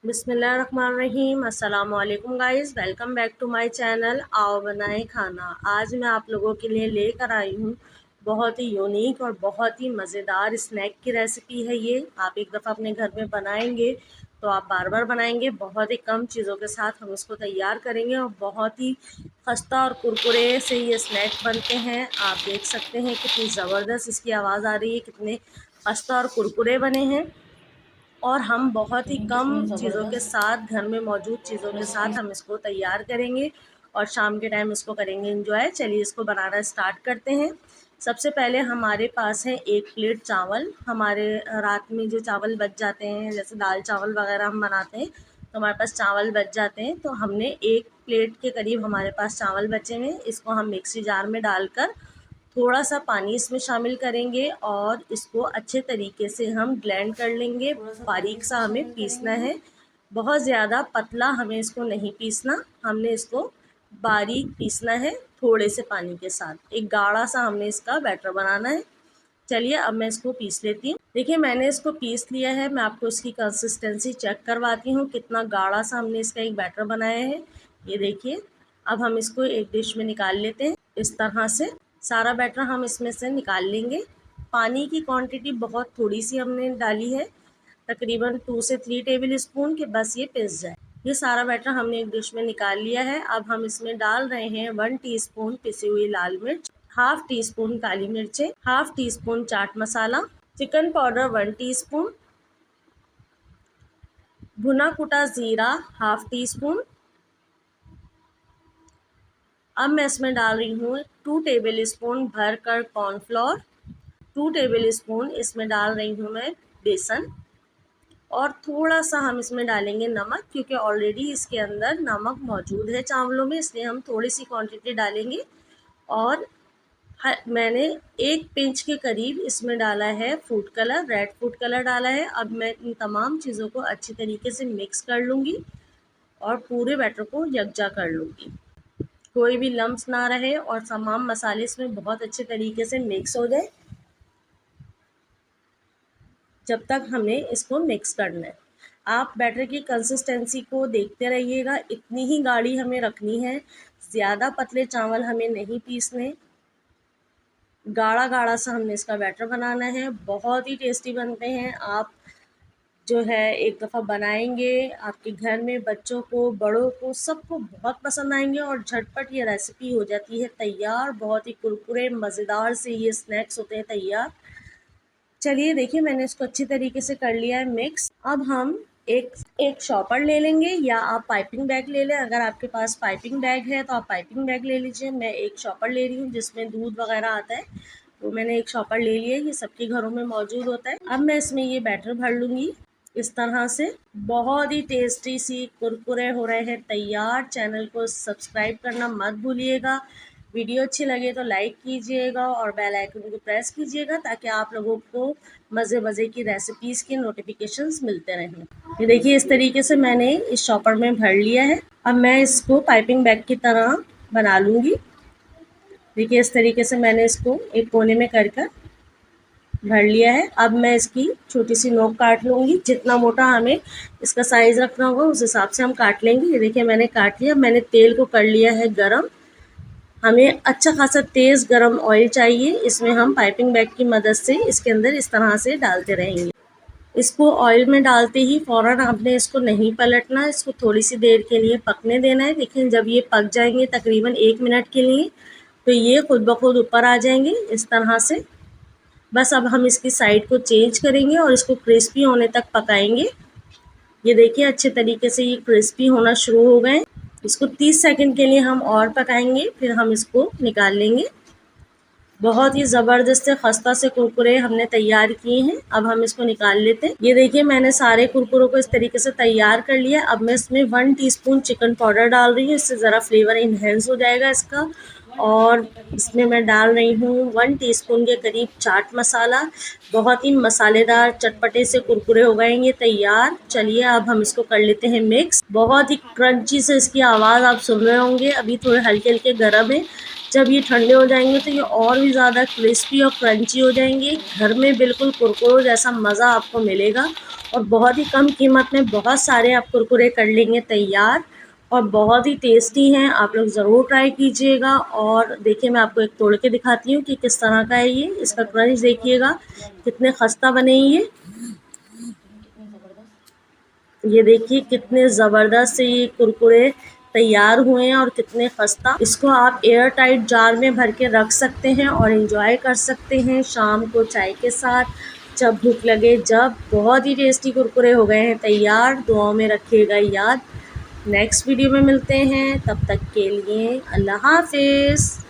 बिस्मिल्लाहिर्रहमानिर्रहीम। अस्सलाम वालेकुम guys, welcome back to my channel आओ बनाए खाना। आज मैं आप लोगों के लिए लेकर आई हूँ बहुत ही यूनिक और बहुत ही मज़ेदार स्नैक की रेसिपी है। ये आप एक दफ़ा अपने घर में बनाएंगे तो आप बार बार बनाएंगे। बहुत ही कम चीज़ों के साथ हम इसको तैयार करेंगे और बहुत ही खस्ता और कुरकुरे से ये स्नैक बनते हैं। आप देख सकते हैं कितनी ज़बरदस्त इसकी आवाज़ आ रही है, कितने खस्ता और कुरकुरे बने हैं। और हम बहुत ही कम चीज़ों के साथ, घर में मौजूद चीज़ों के साथ हम इसको तैयार करेंगे और शाम के टाइम इसको करेंगे एंजॉय। चलिए इसको बनाना स्टार्ट करते हैं। सबसे पहले हमारे पास है 1 प्लेट चावल। हमारे रात में जो चावल बच जाते हैं, जैसे दाल चावल वगैरह हम बनाते हैं तो हमारे पास चावल बच जाते हैं, तो हमने 1 प्लेट के करीब हमारे पास चावल बचे हुए हैं। इसको हम मिक्सी जार में डालकर थोड़ा सा पानी इसमें शामिल करेंगे और इसको अच्छे तरीके से हम ब्लेंड कर लेंगे। बारीक सा हमें पीसना है, बहुत ज़्यादा पतला हमें इसको नहीं पीसना, हमने इसको बारीक पीसना है थोड़े से पानी के साथ। एक गाढ़ा सा हमने इसका बैटर बनाना है। चलिए अब मैं इसको पीस लेती हूँ। देखिए मैंने इसको पीस लिया है। मैं आपको इसकी कंसिस्टेंसी चेक करवाती हूँ, कितना गाढ़ा सा हमने इसका एक बैटर बनाया है। ये देखिए, अब हम इसको एक डिश में निकाल लेते हैं। इस तरह से सारा बैटर हम इसमें से निकाल लेंगे। पानी की क्वांटिटी बहुत थोड़ी सी हमने डाली है, तकरीबन 2 से 3 टेबल स्पून के, बस ये पिस जाए। ये सारा बैटर हमने एक डिश में निकाल लिया है। अब हम इसमें डाल रहे हैं 1 टीस्पून पिसी हुई लाल मिर्च, हाफ टी स्पून काली मिर्चें, half tea spoon chaat masala, chicken powder 1 teaspoon, भुना कुटा जीरा हाफ टी स्पून। अब मैं इसमें डाल रही हूँ 2 टेबल स्पून भर कर कॉर्नफ्लोर, 2 टेबल स्पून इसमें डाल रही हूँ मैं बेसन, और थोड़ा सा हम इसमें डालेंगे नमक, क्योंकि ऑलरेडी इसके अंदर नमक मौजूद है चावलों में, इसलिए हम थोड़ी सी क्वांटिटी डालेंगे। और मैंने 1 पिंच के करीब इसमें डाला है food colour, red food colour डाला है। अब मैं इन तमाम चीज़ों को अच्छी तरीके से मिक्स कर लूँगी और पूरे बैटर को यकजा कर लूँगी, कोई भी लम्स ना रहे और तमाम मसाले इसमें बहुत अच्छे तरीके से मिक्स हो जाए। जब तक हमें इसको मिक्स करना है, आप बैटर की कंसिस्टेंसी को देखते रहिएगा। इतनी ही गाढ़ी हमें रखनी है, ज़्यादा पतले चावल हमें नहीं पीसने, गाढ़ा गाढ़ा सा हमने इसका बैटर बनाना है। बहुत ही टेस्टी बनते हैं। आप जो है एक दफ़ा बनाएंगे, आपके घर में बच्चों को, बड़ों को, सबको बहुत पसंद आएंगे और झटपट ये रेसिपी हो जाती है तैयार। बहुत ही कुरकुरे मज़ेदार से ये स्नैक्स होते हैं तैयार। चलिए देखिए, मैंने इसको अच्छी तरीके से कर लिया है मिक्स। अब हम एक एक शॉपर ले लेंगे या आप पाइपिंग बैग ले लें। अगर आपके पास पाइपिंग बैग है तो आप पाइपिंग बैग ले लीजिए। मैं एक शॉपर ले रही हूँ जिसमें दूध वगैरह आता है, तो मैंने एक शॉपर ले लिया है, ये सबके घरों में मौजूद होता है। अब मैं इसमें ये बैटर भर लूँगी इस तरह से। बहुत ही टेस्टी सी कुरकुरे हो रहे हैं तैयार। चैनल को सब्सक्राइब करना मत भूलिएगा। वीडियो अच्छी लगे तो लाइक कीजिएगा और बेल आइकन को प्रेस कीजिएगा ताकि आप लोगों को मज़े मज़े की रेसिपीज़ के नोटिफिकेशंस मिलते रहें। ये देखिए, इस तरीके से मैंने इस शॉपर में भर लिया है। अब मैं इसको पाइपिंग बैग की तरह बना लूँगी। देखिए इस तरीके से मैंने इसको एक कोने में कर भर लिया है। अब मैं इसकी छोटी सी नोक काट लूँगी। जितना मोटा हमें इसका साइज़ रखना होगा उस हिसाब से हम काट लेंगे। ये देखिए मैंने काट लिया। मैंने तेल को कर लिया है गरम। हमें अच्छा खासा तेज़ गरम ऑयल चाहिए। इसमें हम पाइपिंग बैग की मदद से इसके अंदर इस तरह से डालते रहेंगे। इसको ऑयल में डालते ही फ़ौरन आपने इसको नहीं पलटना, इसको थोड़ी सी देर के लिए पकने देना है। लेकिन जब ये पक जाएंगे तकरीबन 1 मिनट के लिए, तो ये खुद ब खुद ऊपर आ जाएंगे इस तरह से। बस अब हम इसकी साइड को चेंज करेंगे और इसको क्रिस्पी होने तक पकाएंगे। ये देखिए अच्छे तरीके से ये क्रिस्पी होना शुरू हो गए। इसको 30 सेकंड के लिए हम और पकाएंगे, फिर हम इसको निकाल लेंगे। बहुत ही ज़बरदस्त से खस्ता से कुरकुरे हमने तैयार किए हैं। अब हम इसको निकाल लेते हैं। ये देखिए मैंने सारे कुरकुरों को इस तरीके से तैयार कर लिया। अब मैं इसमें 1 टीस्पून चिकन पाउडर डाल रही हूँ, इससे ज़रा फ्लेवर इन्हेंस हो जाएगा इसका। और इसमें मैं डाल रही हूँ 1 टीस्पून के करीब चाट मसाला। बहुत ही मसालेदार चटपटे से कुरकुरे हो गए ये तैयार। चलिए अब हम इसको कर लेते हैं मिक्स। बहुत ही क्रंची से इसकी आवाज़ आप सुन रहे होंगे। अभी थोड़े हल्के-हल्के गरम है, जब ये ठंडे हो जाएंगे तो ये और भी ज़्यादा क्रिस्पी और क्रंची हो जाएंगे। घर में बिल्कुल कुरकुरों जैसा मज़ा आपको मिलेगा और बहुत ही कम कीमत में बहुत सारे आप कुरकुरे कर लेंगे तैयार और बहुत ही टेस्टी हैं। आप लोग ज़रूर ट्राई कीजिएगा। और देखिए मैं आपको एक तोड़ के दिखाती हूँ कि किस तरह का है ये। इसका क्रंच देखिएगा कितने खस्ता बने ये देखिए कितने ज़बरदस्त से ये कुरकुरे तैयार हुए हैं और कितने खस्ता। इसको आप एयर टाइट जार में भर के रख सकते हैं और एंजॉय कर सकते हैं शाम को चाय के साथ, जब भूख लगे जब। बहुत ही टेस्टी कुरकुरे हो गए हैं तैयार। दुआओं में रखिएगा याद। नेक्स्ट वीडियो में मिलते हैं, तब तक के लिए अल्लाह हाफिज़।